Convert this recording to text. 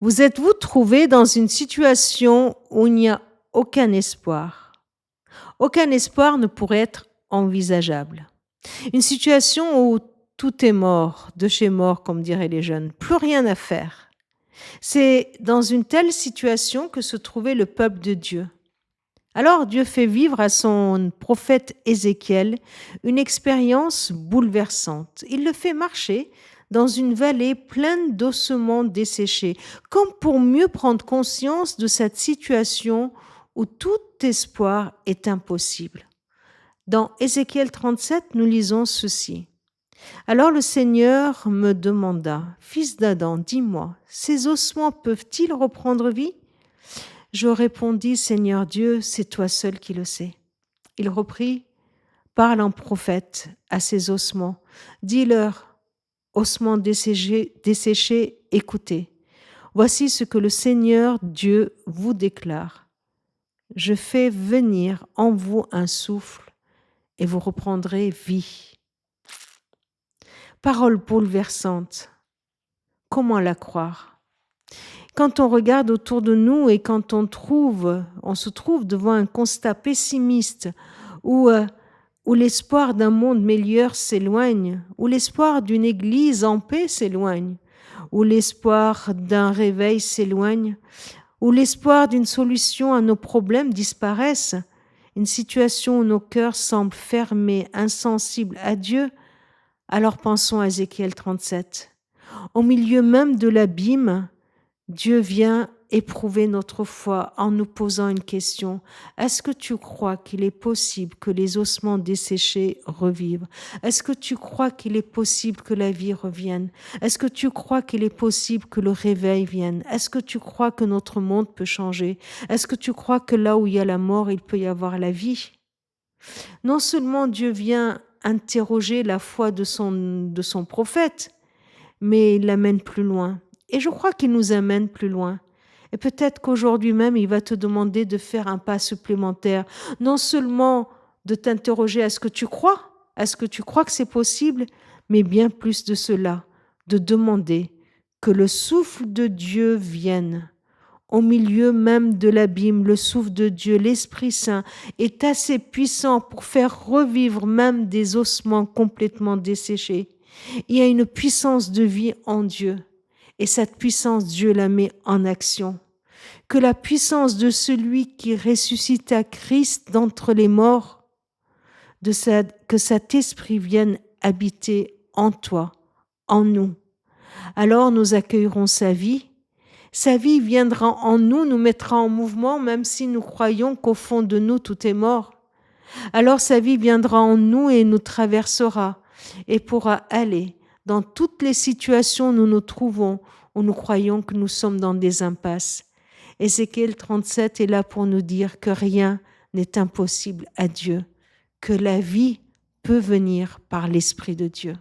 Vous êtes-vous trouvé dans une situation où il n'y a aucun espoir? Aucun espoir ne pourrait être envisageable. Une situation où tout est mort, de chez mort, comme diraient les jeunes, plus rien à faire. C'est dans une telle situation que se trouvait le peuple de Dieu. Alors Dieu fait vivre à son prophète Ézéchiel une expérience bouleversante. Il le fait marcher dans une vallée pleine d'ossements desséchés, comme pour mieux prendre conscience de cette situation où tout espoir est impossible. Dans Ézéchiel 37, nous lisons ceci. Alors le Seigneur me demanda, Fils d'Adam, dis-moi, ces ossements peuvent-ils reprendre vie? Je répondis, Seigneur Dieu, c'est toi seul qui le sais. Il reprit, parle en prophète à ces ossements. Dis-leur, ossements desséchés, écoutez. Voici ce que le Seigneur Dieu vous déclare. Je fais venir en vous un souffle et vous reprendrez vie. Parole bouleversante. Comment la croire? Quand on regarde autour de nous et quand on se trouve devant un constat pessimiste où l'espoir d'un monde meilleur s'éloigne, où l'espoir d'une église en paix s'éloigne, où l'espoir d'un réveil s'éloigne, où l'espoir d'une solution à nos problèmes disparaissent, une situation où nos cœurs semblent fermés, insensibles à Dieu, alors pensons à Ézéchiel 37. Au milieu même de l'abîme, Dieu vient éprouver notre foi en nous posant une question. Est-ce que tu crois qu'il est possible que les ossements desséchés revivent? Est-ce que tu crois qu'il est possible que la vie revienne? Est-ce que tu crois qu'il est possible que le réveil vienne? Est-ce que tu crois que notre monde peut changer? Est-ce que tu crois que là où il y a la mort, il peut y avoir la vie? Non seulement Dieu vient interroger la foi de son prophète, mais il l'amène plus loin. Et je crois qu'il nous amène plus loin. Et peut-être qu'aujourd'hui même, il va te demander de faire un pas supplémentaire. Non seulement de t'interroger, est-ce que tu crois? Est-ce que tu crois que c'est possible? Mais bien plus de cela, de demander que le souffle de Dieu vienne. Au milieu même de l'abîme, le souffle de Dieu, l'Esprit Saint, est assez puissant pour faire revivre même des ossements complètement desséchés. Il y a une puissance de vie en Dieu. Et cette puissance, Dieu la met en action. Que la puissance de celui qui ressuscita Christ d'entre les morts, que cet esprit vienne habiter en toi, en nous. Alors nous accueillerons sa vie. Sa vie viendra en nous, nous mettra en mouvement, même si nous croyons qu'au fond de nous, tout est mort. Alors sa vie viendra en nous et nous traversera et pourra aller dans toutes les situations où nous nous trouvons, où nous croyons que nous sommes dans des impasses. Ézéchiel 37 est là pour nous dire que rien n'est impossible à Dieu, que la vie peut venir par l'Esprit de Dieu.